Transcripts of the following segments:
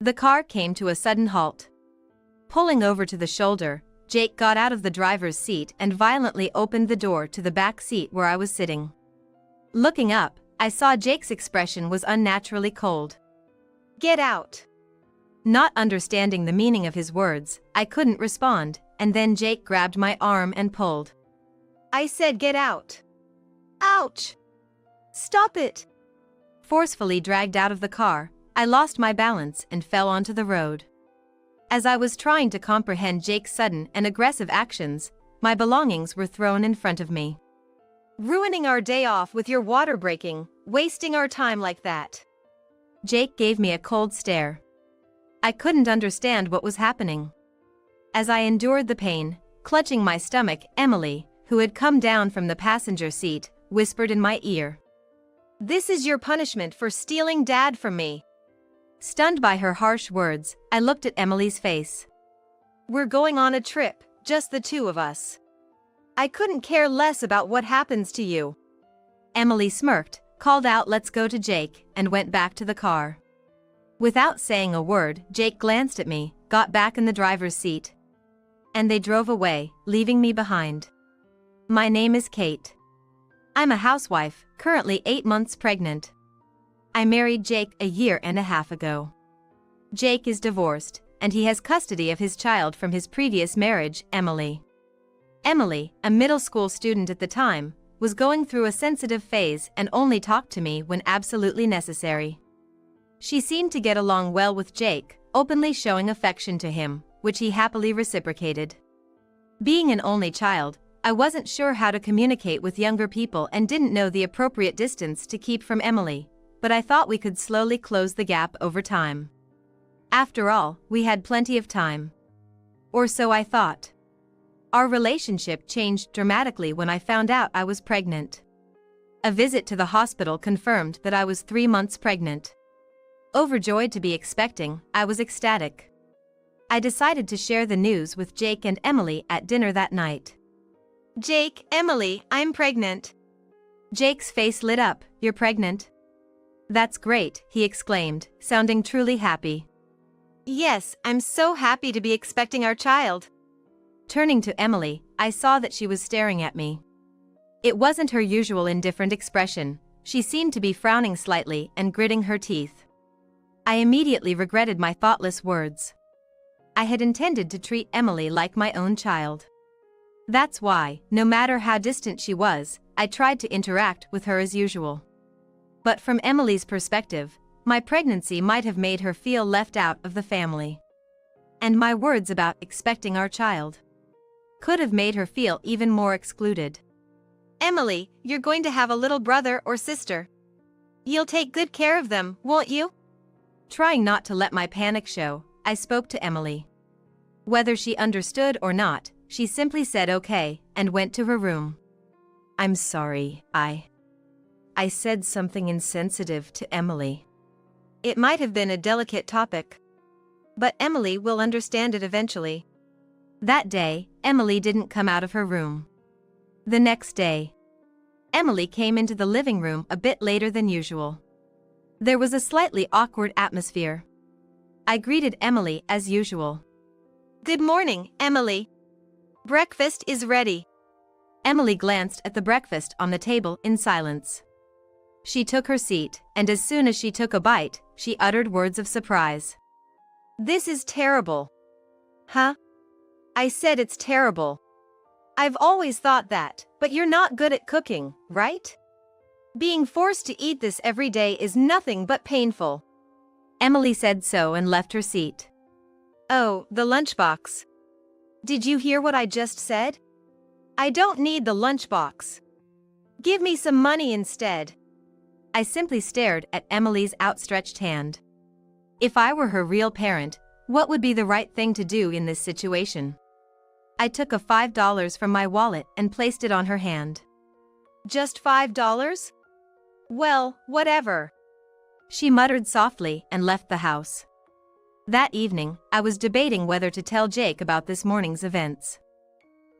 The car came to a sudden halt. Pulling over to the shoulder, Jake got out of the driver's seat and violently opened the door to the back seat where I was sitting. Looking up, I saw Jake's expression was unnaturally cold. "Get out." Not understanding the meaning of his words, I couldn't respond, and then Jake grabbed my arm and pulled. "I said get out." "Ouch! Stop it!" Forcefully dragged out of the car, I lost my balance and fell onto the road. As I was trying to comprehend Jake's sudden and aggressive actions, my belongings were thrown in front of me. "Ruining our day off with your water breaking, wasting our time like that." Jake gave me a cold stare. I couldn't understand what was happening. As I endured the pain, clutching my stomach, Emily, who had come down from the passenger seat, whispered in my ear, "This is your punishment for stealing Dad from me." Stunned by her harsh words, I looked at Emily's face. "We're going on a trip, just the two of us. I couldn't care less about what happens to you." Emily smirked, called out "Let's go" to Jake, and went back to the car. Without saying a word, Jake glanced at me, got back in the driver's seat, and they drove away, leaving me behind. My name is Kate. I'm a housewife, currently 8 months pregnant. I married Jake a year and a half ago. Jake is divorced, and he has custody of his child from his previous marriage, Emily. Emily, a middle school student at the time, was going through a sensitive phase and only talked to me when absolutely necessary. She seemed to get along well with Jake, openly showing affection to him, which he happily reciprocated. Being an only child, I wasn't sure how to communicate with younger people and didn't know the appropriate distance to keep from Emily, but I thought we could slowly close the gap over time. After all, we had plenty of time. Or so I thought. Our relationship changed dramatically when I found out I was pregnant. A visit to the hospital confirmed that I was 3 months pregnant. Overjoyed to be expecting, I was ecstatic. I decided to share the news with Jake and Emily at dinner that night. "Jake, Emily, I'm pregnant." Jake's face lit up. "You're pregnant?" "That's great," he exclaimed, sounding truly happy. "Yes, I'm so happy to be expecting our child." Turning to Emily, I saw that she was staring at me. It wasn't her usual indifferent expression. She seemed to be frowning slightly and gritting her teeth. I immediately regretted my thoughtless words. I had intended to treat Emily like my own child. That's why, no matter how distant she was, I tried to interact with her as usual. But from Emily's perspective, my pregnancy might have made her feel left out of the family. And my words about expecting our child could have made her feel even more excluded. "Emily, you're going to have a little brother or sister. You'll take good care of them, won't you?" Trying not to let my panic show, I spoke to Emily. Whether she understood or not, she simply said okay, and went to her room. "I'm sorry, I said something insensitive to Emily." It might have been a delicate topic, but Emily will understand it eventually. That day, Emily didn't come out of her room. The next day, Emily came into the living room a bit later than usual. There was a slightly awkward atmosphere. I greeted Emily as usual. "Good morning, Emily. Breakfast is ready." Emily glanced at the breakfast on the table in silence. She took her seat, and as soon as she took a bite, she uttered words of surprise. "This is terrible." "Huh?" "I said it's terrible. I've always thought that, but you're not good at cooking, right? Being forced to eat this every day is nothing but painful." Emily said so and left her seat. "Oh, the lunchbox. Did you hear what I just said? I don't need the lunchbox. Give me some money instead." I simply stared at Emily's outstretched hand. If I were her real parent, what would be the right thing to do in this situation? I took a $5 from my wallet and placed it on her hand. "Just $5? Well, whatever." She muttered softly and left the house. That evening, I was debating whether to tell Jake about this morning's events.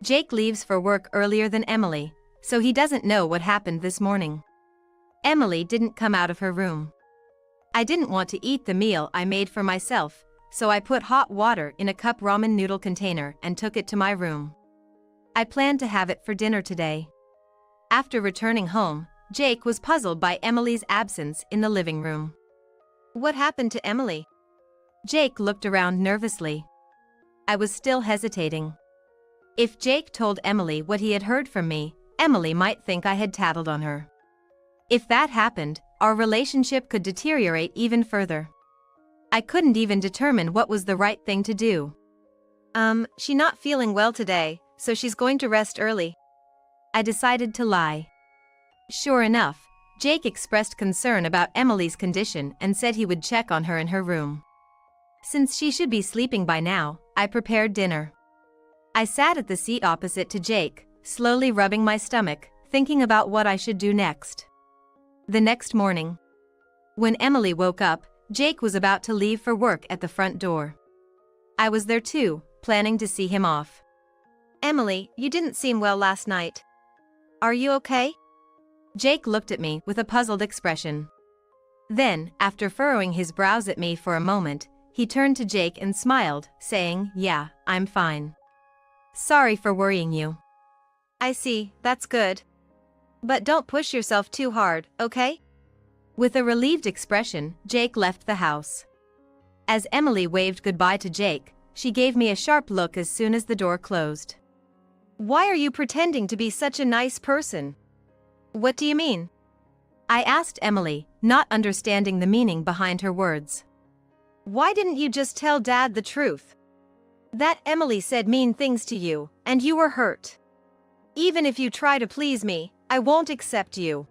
Jake leaves for work earlier than Emily, so he doesn't know what happened this morning. Emily didn't come out of her room. I didn't want to eat the meal I made for myself, so I put hot water in a cup ramen noodle container and took it to my room. I planned to have it for dinner today. After returning home, Jake was puzzled by Emily's absence in the living room. What happened to Emily? Jake looked around nervously. I was still hesitating. If Jake told Emily what he had heard from me, Emily might think I had tattled on her. If that happened, our relationship could deteriorate even further. I couldn't even determine what was the right thing to do. She's not feeling well today, so she's going to rest early. I decided to lie. Sure enough, Jake expressed concern about Emily's condition and said he would check on her in her room. Since she should be sleeping by now, I prepared dinner. I sat at the seat opposite to Jake, slowly rubbing my stomach, thinking about what I should do next. The next morning, when Emily woke up, Jake was about to leave for work at the front door. I was there too, planning to see him off. Emily, you didn't seem well last night. Are you okay? Jake looked at me with a puzzled expression. Then, after furrowing his brows at me for a moment, he turned to Jake and smiled, saying, "Yeah, I'm fine. Sorry for worrying you." I see, that's good. But don't push yourself too hard, okay? With a relieved expression, Jake left the house. As Emily waved goodbye to Jake, she gave me a sharp look as soon as the door closed. Why are you pretending to be such a nice person? What do you mean? I asked Emily, not understanding the meaning behind her words. Why didn't you just tell Dad the truth? That Emily said mean things to you, and you were hurt. Even if you try to please me, I won't accept you.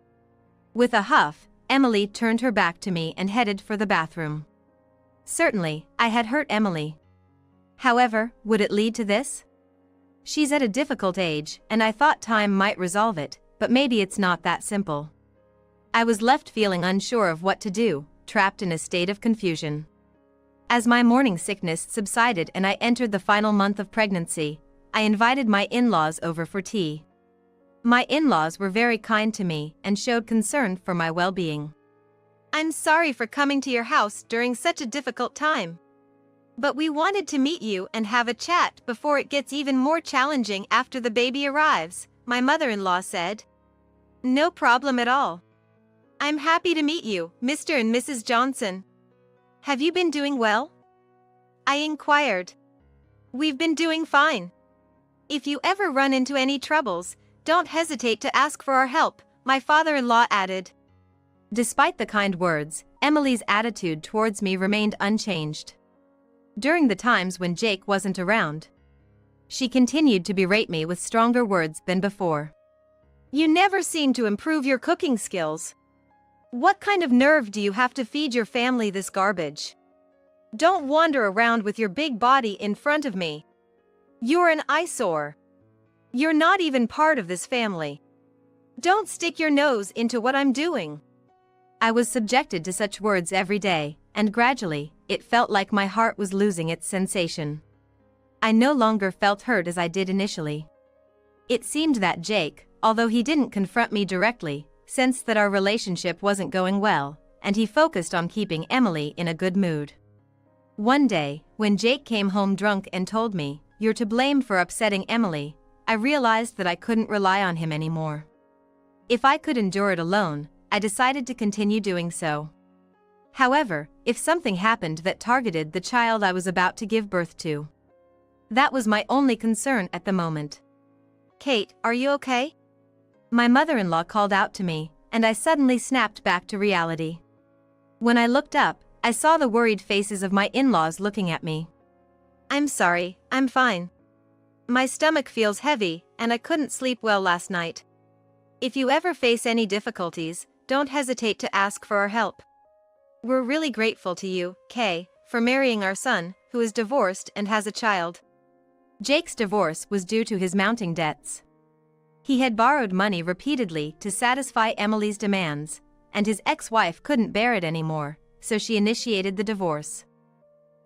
With a huff, Emily turned her back to me and headed for the bathroom. Certainly, I had hurt Emily. However, would it lead to this? She's at a difficult age, and I thought time might resolve it, but maybe it's not that simple. I was left feeling unsure of what to do, trapped in a state of confusion. As my morning sickness subsided and I entered the final month of pregnancy, I invited my in-laws over for tea. My in-laws were very kind to me and showed concern for my well-being. I'm sorry for coming to your house during such a difficult time. But we wanted to meet you and have a chat before it gets even more challenging after the baby arrives, my mother-in-law said. No problem at all. I'm happy to meet you, Mr. and Mrs. Johnson. Have you been doing well? I inquired. We've been doing fine. If you ever run into any troubles, don't hesitate to ask for our help, my father-in-law added. Despite the kind words, Emily's attitude towards me remained unchanged. During the times when Jake wasn't around, she continued to berate me with stronger words than before. You never seem to improve your cooking skills. What kind of nerve do you have to feed your family this garbage? Don't wander around with your big body in front of me. You're an eyesore. You're not even part of this family. Don't stick your nose into what I'm doing. I was subjected to such words every day, and gradually, it felt like my heart was losing its sensation. I no longer felt hurt as I did initially. It seemed that Jake, although he didn't confront me directly, sensed that our relationship wasn't going well, and he focused on keeping Emily in a good mood. One day, when Jake came home drunk and told me, "You're to blame for upsetting Emily," I realized that I couldn't rely on him anymore. If I could endure it alone, I decided to continue doing so. However, if something happened that targeted the child I was about to give birth to, that was my only concern at the moment. Kate, are you okay? My mother-in-law called out to me, and I suddenly snapped back to reality. When I looked up, I saw the worried faces of my in-laws looking at me. I'm sorry, I'm fine. My stomach feels heavy, and I couldn't sleep well last night. If you ever face any difficulties, don't hesitate to ask for our help. We're really grateful to you, Kay, for marrying our son, who is divorced and has a child. Jake's divorce was due to his mounting debts. He had borrowed money repeatedly to satisfy Emily's demands, and his ex-wife couldn't bear it anymore, so she initiated the divorce.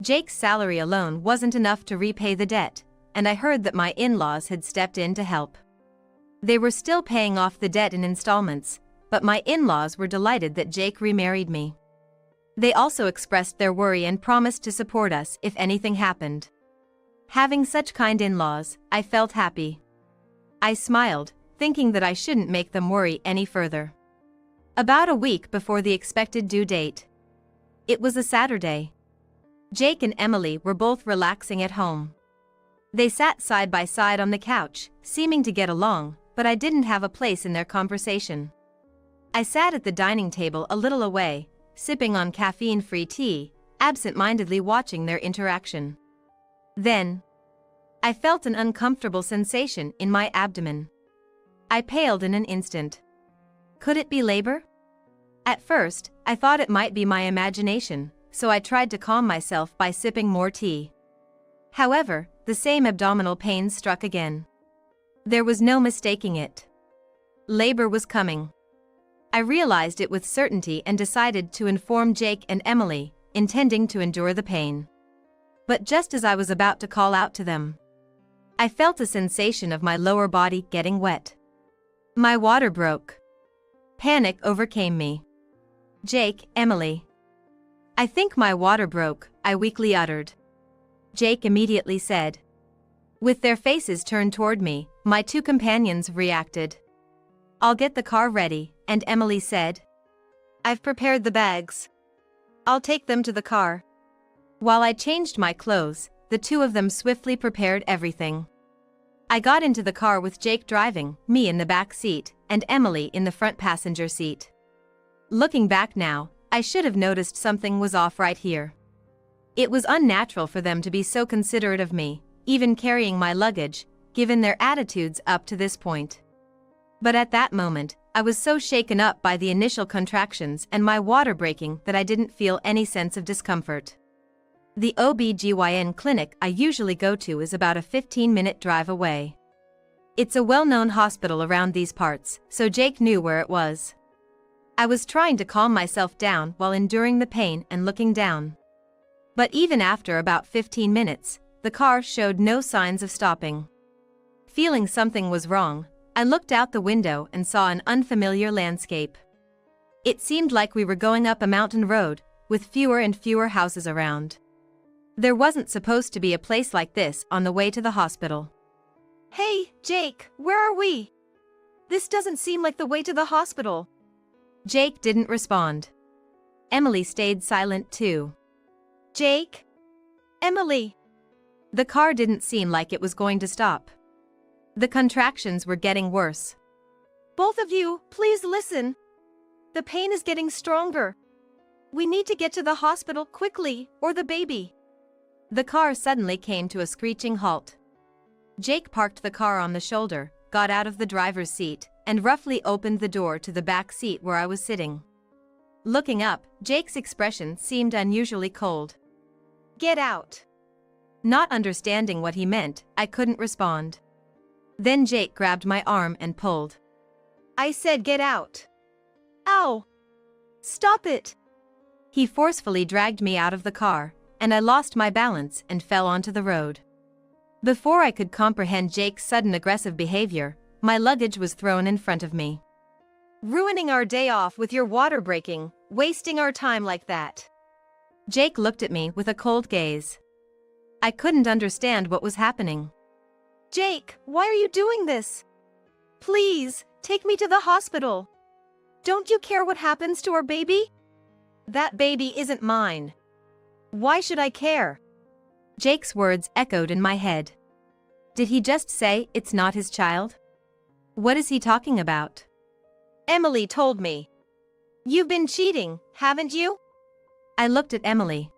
Jake's salary alone wasn't enough to repay the debt, and I heard that my in-laws had stepped in to help. They were still paying off the debt in installments, but my in-laws were delighted that Jake remarried me. They also expressed their worry and promised to support us if anything happened. Having such kind in-laws, I felt happy. I smiled, thinking that I shouldn't make them worry any further. About a week before the expected due date. It was a Saturday. Jake and Emily were both relaxing at home. They sat side by side on the couch, seeming to get along, but I didn't have a place in their conversation. I sat at the dining table a little away, sipping on caffeine-free tea, absent-mindedly watching their interaction. Then, I felt an uncomfortable sensation in my abdomen. I paled in an instant. Could it be labor? At first, I thought it might be my imagination, so I tried to calm myself by sipping more tea. However, the same abdominal pains struck again. There was no mistaking it. Labor was coming. I realized it with certainty and decided to inform Jake and Emily, intending to endure the pain. But just as I was about to call out to them, I felt a sensation of my lower body getting wet. My water broke. Panic overcame me. Jake, Emily. I think my water broke, I weakly uttered. Jake immediately said. With their faces turned toward me, my two companions reacted. I'll get the car ready, and Emily said. I've prepared the bags. I'll take them to the car. While I changed my clothes, the two of them swiftly prepared everything. I got into the car with Jake driving, me in the back seat, and Emily in the front passenger seat. Looking back now, I should have noticed something was off right here. It was unnatural for them to be so considerate of me, even carrying my luggage, given their attitudes up to this point. But at that moment, I was so shaken up by the initial contractions and my water breaking that I didn't feel any sense of discomfort. The OB/GYN clinic I usually go to is about a 15-minute drive away. It's a well-known hospital around these parts, so Jake knew where it was. I was trying to calm myself down while enduring the pain and looking down. But even after about 15 minutes, the car showed no signs of stopping. Feeling something was wrong, I looked out the window and saw an unfamiliar landscape. It seemed like we were going up a mountain road, with fewer and fewer houses around. There wasn't supposed to be a place like this on the way to the hospital. Hey, Jake, where are we? This doesn't seem like the way to the hospital. Jake didn't respond. Emily stayed silent too. Jake? Emily? The car didn't seem like it was going to stop. The contractions were getting worse. Both of you, please listen. The pain is getting stronger. We need to get to the hospital quickly, or the baby. The car suddenly came to a screeching halt. Jake parked the car on the shoulder, got out of the driver's seat, and roughly opened the door to the back seat where I was sitting. Looking up, Jake's expression seemed unusually cold. Get out. Not understanding what he meant, I couldn't respond. Then Jake grabbed my arm and pulled. I said get out. Ow! Stop it! He forcefully dragged me out of the car, and I lost my balance and fell onto the road. Before I could comprehend Jake's sudden aggressive behavior, my luggage was thrown in front of me. Ruining our day off with your water breaking, wasting our time like that. Jake looked at me with a cold gaze. I couldn't understand what was happening. Jake, why are you doing this? Please, take me to the hospital. Don't you care what happens to our baby? That baby isn't mine. Why should I care? Jake's words echoed in my head. Did he just say it's not his child? What is he talking about? Emily told me. You've been cheating, haven't you? I looked at Emily.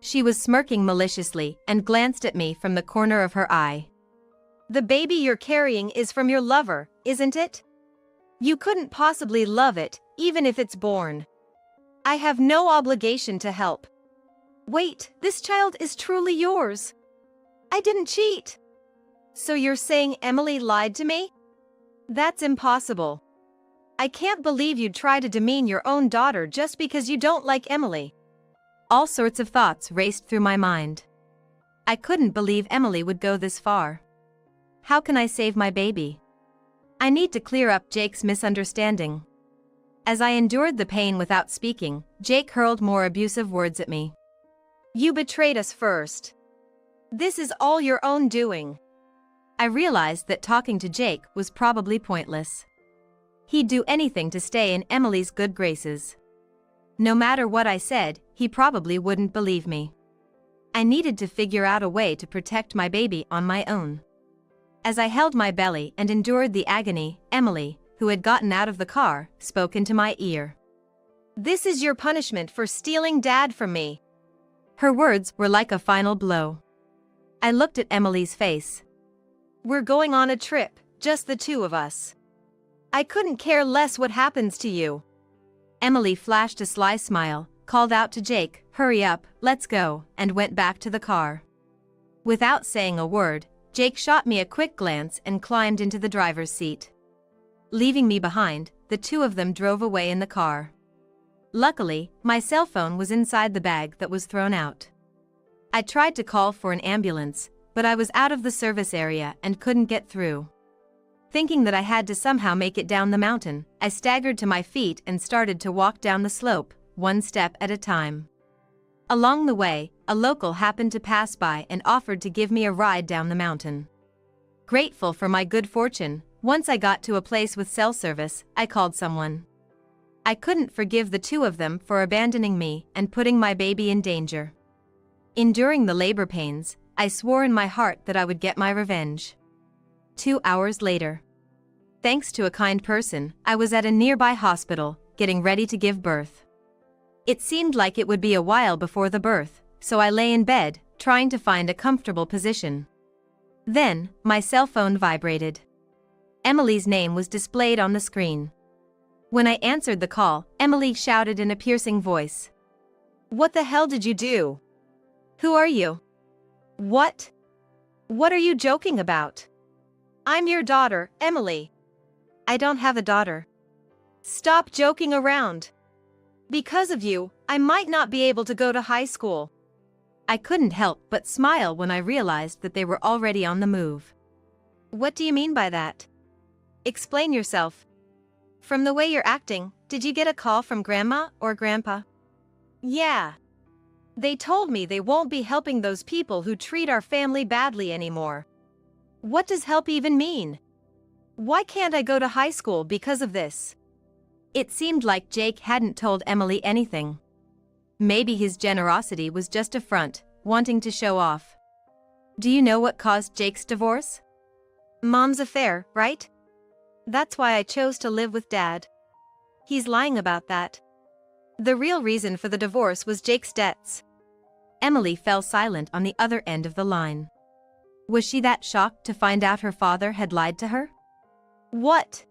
She was smirking maliciously and glanced at me from the corner of her eye. The baby you're carrying is from your lover, isn't it? You couldn't possibly love it, even if it's born. I have no obligation to help. Wait, this child is truly yours. I didn't cheat. So you're saying Emily lied to me? That's impossible. I can't believe you'd try to demean your own daughter just because you don't like Emily. All sorts of thoughts raced through my mind. I couldn't believe Emily would go this far. How can I save my baby? I need to clear up Jake's misunderstanding. As I endured the pain without speaking, Jake hurled more abusive words at me. You betrayed us first. This is all your own doing. I realized that talking to Jake was probably pointless. He'd do anything to stay in Emily's good graces. No matter what I said, he probably wouldn't believe me. I needed to figure out a way to protect my baby on my own. As I held my belly and endured the agony, Emily, who had gotten out of the car, spoke into my ear. This is your punishment for stealing Dad from me. Her words were like a final blow. I looked at Emily's face. We're going on a trip, just the two of us. I couldn't care less what happens to you. Emily flashed a sly smile, called out to Jake, hurry up, let's go, and went back to the car. Without saying a word, Jake shot me a quick glance and climbed into the driver's seat. Leaving me behind, the two of them drove away in the car. Luckily, my cell phone was inside the bag that was thrown out. I tried to call for an ambulance, but I was out of the service area and couldn't get through. Thinking that I had to somehow make it down the mountain, I staggered to my feet and started to walk down the slope, one step at a time. Along the way, a local happened to pass by and offered to give me a ride down the mountain. Grateful for my good fortune, once I got to a place with cell service, I called someone. I couldn't forgive the two of them for abandoning me and putting my baby in danger. Enduring the labor pains, I swore in my heart that I would get my revenge. 2 hours later. Thanks to a kind person, I was at a nearby hospital, getting ready to give birth. It seemed like it would be a while before the birth, so I lay in bed, trying to find a comfortable position. Then, my cell phone vibrated. Emily's name was displayed on the screen. When I answered the call, Emily shouted in a piercing voice. What the hell did you do? Who are you? What? What are you joking about? I'm your daughter, Emily. I don't have a daughter. Stop joking around. Because of you, I might not be able to go to high school. I couldn't help but smile when I realized that they were already on the move. What do you mean by that? Explain yourself. From the way you're acting, did you get a call from Grandma or Grandpa? Yeah. They told me they won't be helping those people who treat our family badly anymore. What does help even mean? Why can't I go to high school because of this? It seemed like Jake hadn't told Emily anything. Maybe his generosity was just a front, wanting to show off. Do you know what caused Jake's divorce? Mom's affair, right? That's why I chose to live with Dad. He's lying about that. The real reason for the divorce was Jake's debts. Emily fell silent on the other end of the line. Was she that shocked to find out her father had lied to her? What?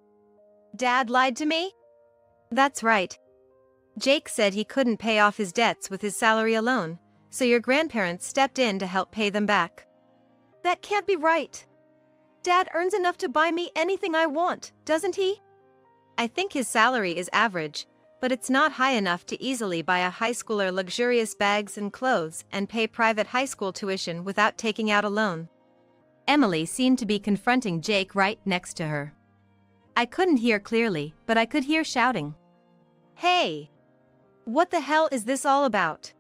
Dad lied to me? That's right. Jake said he couldn't pay off his debts with his salary alone, so your grandparents stepped in to help pay them back. That can't be right. Dad earns enough to buy me anything I want, doesn't he? I think his salary is average, but it's not high enough to easily buy a high schooler luxurious bags and clothes and pay private high school tuition without taking out a loan. Emily seemed to be confronting Jake right next to her. I couldn't hear clearly, but I could hear shouting. Hey! What the hell is this all about?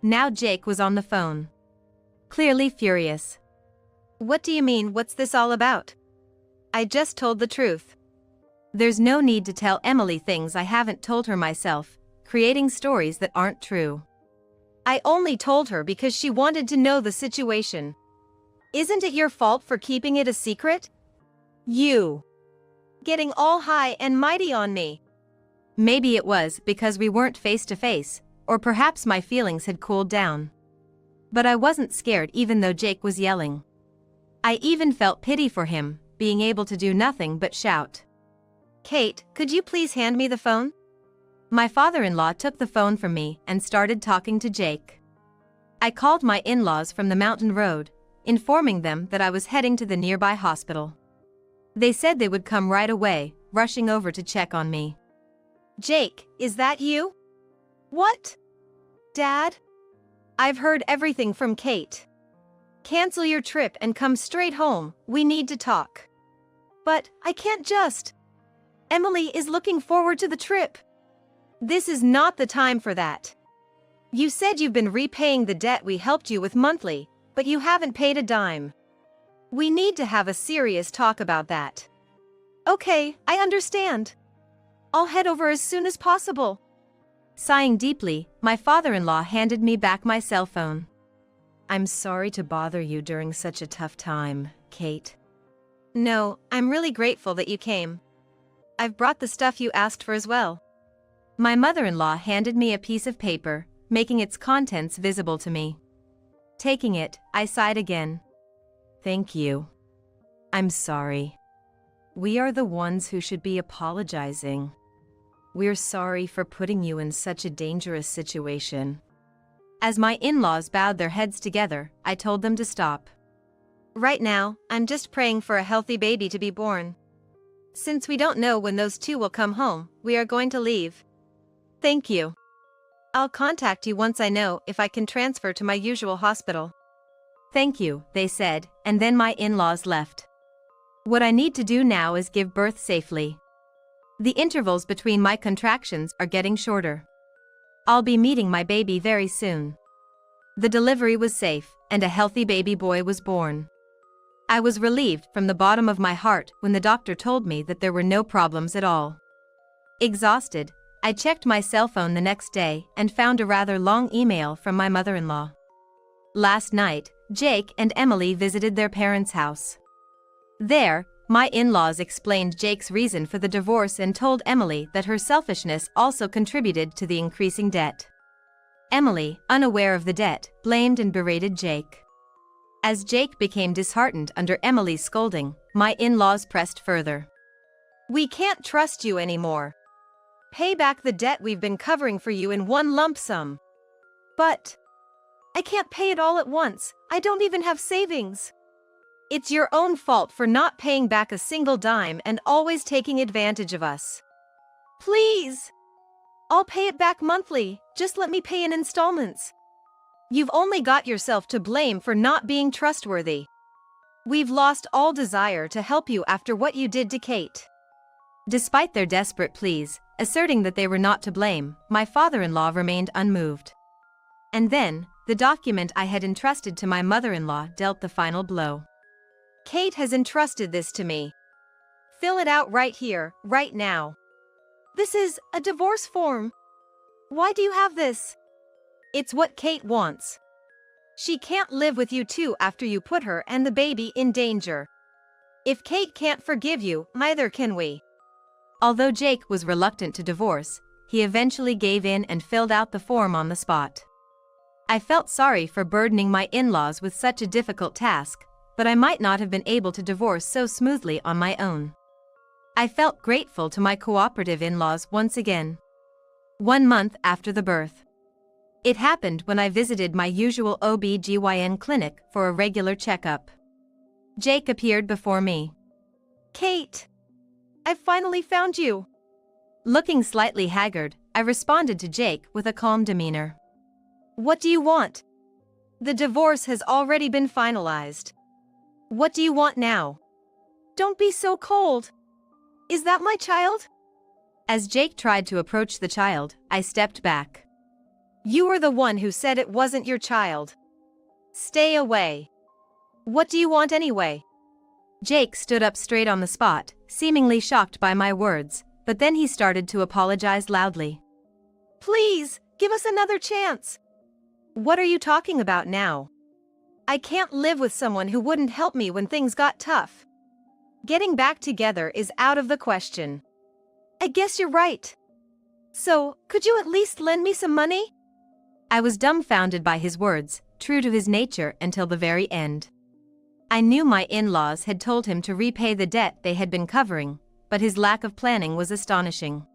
Now Jake was on the phone. Clearly furious. What do you mean, what's this all about? I just told the truth. There's no need to tell Emily things I haven't told her myself, creating stories that aren't true. I only told her because she wanted to know the situation. Isn't it your fault for keeping it a secret? You. Getting all high and mighty on me. Maybe it was because we weren't face to face, or perhaps my feelings had cooled down. But I wasn't scared even though Jake was yelling. I even felt pity for him, being able to do nothing but shout. Kate, could you please hand me the phone? My father-in-law took the phone from me and started talking to Jake. I called my in-laws from the mountain road, informing them that I was heading to the nearby hospital. They said they would come right away, rushing over to check on me. Jake, is that you? What? Dad? I've heard everything from Kate. Cancel your trip and come straight home, we need to talk. But I can't just. Emily is looking forward to the trip. This is not the time for that. You said you've been repaying the debt we helped you with monthly, but you haven't paid a dime. We need to have a serious talk about that. Okay, I understand. I'll head over as soon as possible. Sighing deeply, my father-in-law handed me back my cell phone. I'm sorry to bother you during such a tough time, Kate. No, I'm really grateful that you came. I've brought the stuff you asked for as well. My mother-in-law handed me a piece of paper, making its contents visible to me. Taking it, I sighed again. Thank you. I'm sorry. We are the ones who should be apologizing. We're sorry for putting you in such a dangerous situation. As my in-laws bowed their heads together, I told them to stop. Right now, I'm just praying for a healthy baby to be born. Since we don't know when those two will come home, we are going to leave. Thank you. I'll contact you once I know if I can transfer to my usual hospital. Thank you, they said, and then my in-laws left. What I need to do now is give birth safely. The intervals between my contractions are getting shorter. I'll be meeting my baby very soon. The delivery was safe, and a healthy baby boy was born. I was relieved from the bottom of my heart when the doctor told me that there were no problems at all. Exhausted, I checked my cell phone the next day and found a rather long email from my mother-in-law. Last night, Jake and Emily visited their parents' house. There, my in-laws explained Jake's reason for the divorce and told Emily that her selfishness also contributed to the increasing debt. Emily, unaware of the debt, blamed and berated Jake. As Jake became disheartened under Emily's scolding, my in-laws pressed further. We can't trust you anymore. Pay back the debt we've been covering for you in one lump sum. But I can't pay it all at once. I don't even have savings. It's your own fault for not paying back a single dime and always taking advantage of us. Please! I'll pay it back monthly, just let me pay in installments. You've only got yourself to blame for not being trustworthy. We've lost all desire to help you after what you did to Kate. Despite their desperate pleas, asserting that they were not to blame, my father-in-law remained unmoved. And then, the document I had entrusted to my mother-in-law dealt the final blow. Kate has entrusted this to me. Fill it out right here, right now. This is a divorce form. Why do you have this? It's what Kate wants. She can't live with you two after you put her and the baby in danger. If Kate can't forgive you, neither can we. Although Jake was reluctant to divorce, he eventually gave in and filled out the form on the spot. I felt sorry for burdening my in-laws with such a difficult task, but I might not have been able to divorce so smoothly on my own. I felt grateful to my cooperative in-laws once again. 1 month after the birth. It happened when I visited my usual OB/GYN clinic for a regular checkup. Jake appeared before me. Kate! I've finally found you! Looking slightly haggard, I responded to Jake with a calm demeanor. What do you want? The divorce has already been finalized. What do you want now? Don't be so cold. Is that my child? As Jake tried to approach the child, I stepped back. You were the one who said it wasn't your child. Stay away. What do you want anyway? Jake stood up straight on the spot, seemingly shocked by my words, but then he started to apologize loudly. Please, give us another chance. What are you talking about now? I can't live with someone who wouldn't help me when things got tough. Getting back together is out of the question. I guess you're right. So, could you at least lend me some money? I was dumbfounded by his words, true to his nature until the very end. I knew my in-laws had told him to repay the debt they had been covering, but his lack of planning was astonishing.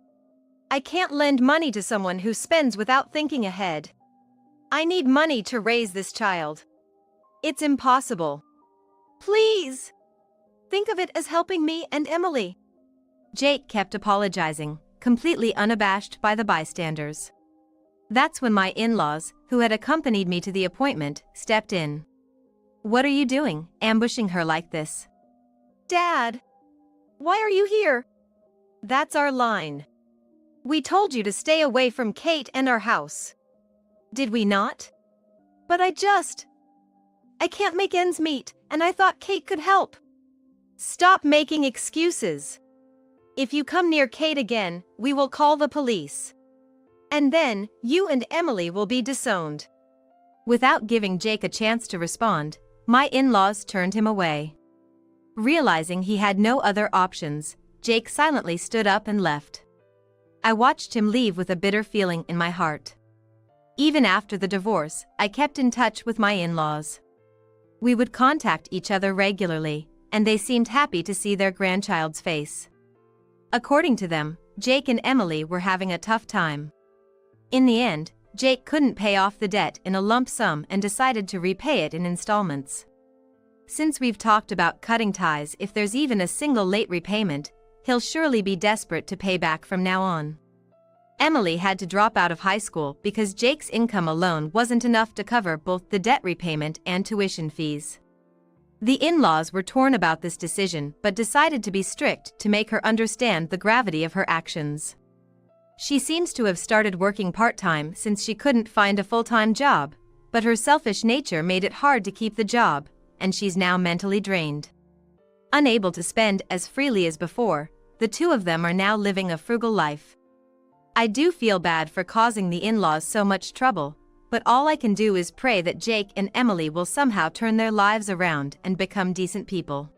I can't lend money to someone who spends without thinking ahead. I need money to raise this child. It's impossible. Please! Think of it as helping me and Emily. Jake kept apologizing, completely unabashed by the bystanders. That's when my in-laws, who had accompanied me to the appointment, stepped in. What are you doing, ambushing her like this? Dad! Why are you here? That's our line. We told you to stay away from Kate and our house. Did we not? But I can't make ends meet, and I thought Kate could help. Stop making excuses. If you come near Kate again, we will call the police. And then, you and Emily will be disowned. Without giving Jake a chance to respond, my in-laws turned him away. Realizing he had no other options, Jake silently stood up and left. I watched him leave with a bitter feeling in my heart. Even after the divorce, I kept in touch with my in-laws. We would contact each other regularly, and they seemed happy to see their grandchild's face. According to them, Jake and Emily were having a tough time. In the end, Jake couldn't pay off the debt in a lump sum and decided to repay it in installments. Since we've talked about cutting ties, if there's even a single late repayment, he'll surely be desperate to pay back from now on. Emily had to drop out of high school because Jake's income alone wasn't enough to cover both the debt repayment and tuition fees. The in-laws were torn about this decision but decided to be strict to make her understand the gravity of her actions. She seems to have started working part-time since she couldn't find a full-time job, but her selfish nature made it hard to keep the job, and she's now mentally drained. Unable to spend as freely as before, the two of them are now living a frugal life. I do feel bad for causing the in-laws so much trouble, but all I can do is pray that Jake and Emily will somehow turn their lives around and become decent people.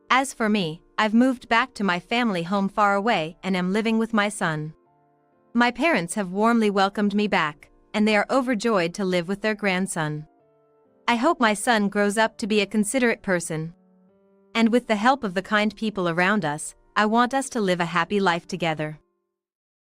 As for me, I've moved back to my family home far away and am living with my son. My parents have warmly welcomed me back, and they are overjoyed to live with their grandson. I hope my son grows up to be a considerate person. And with the help of the kind people around us, I want us to live a happy life together.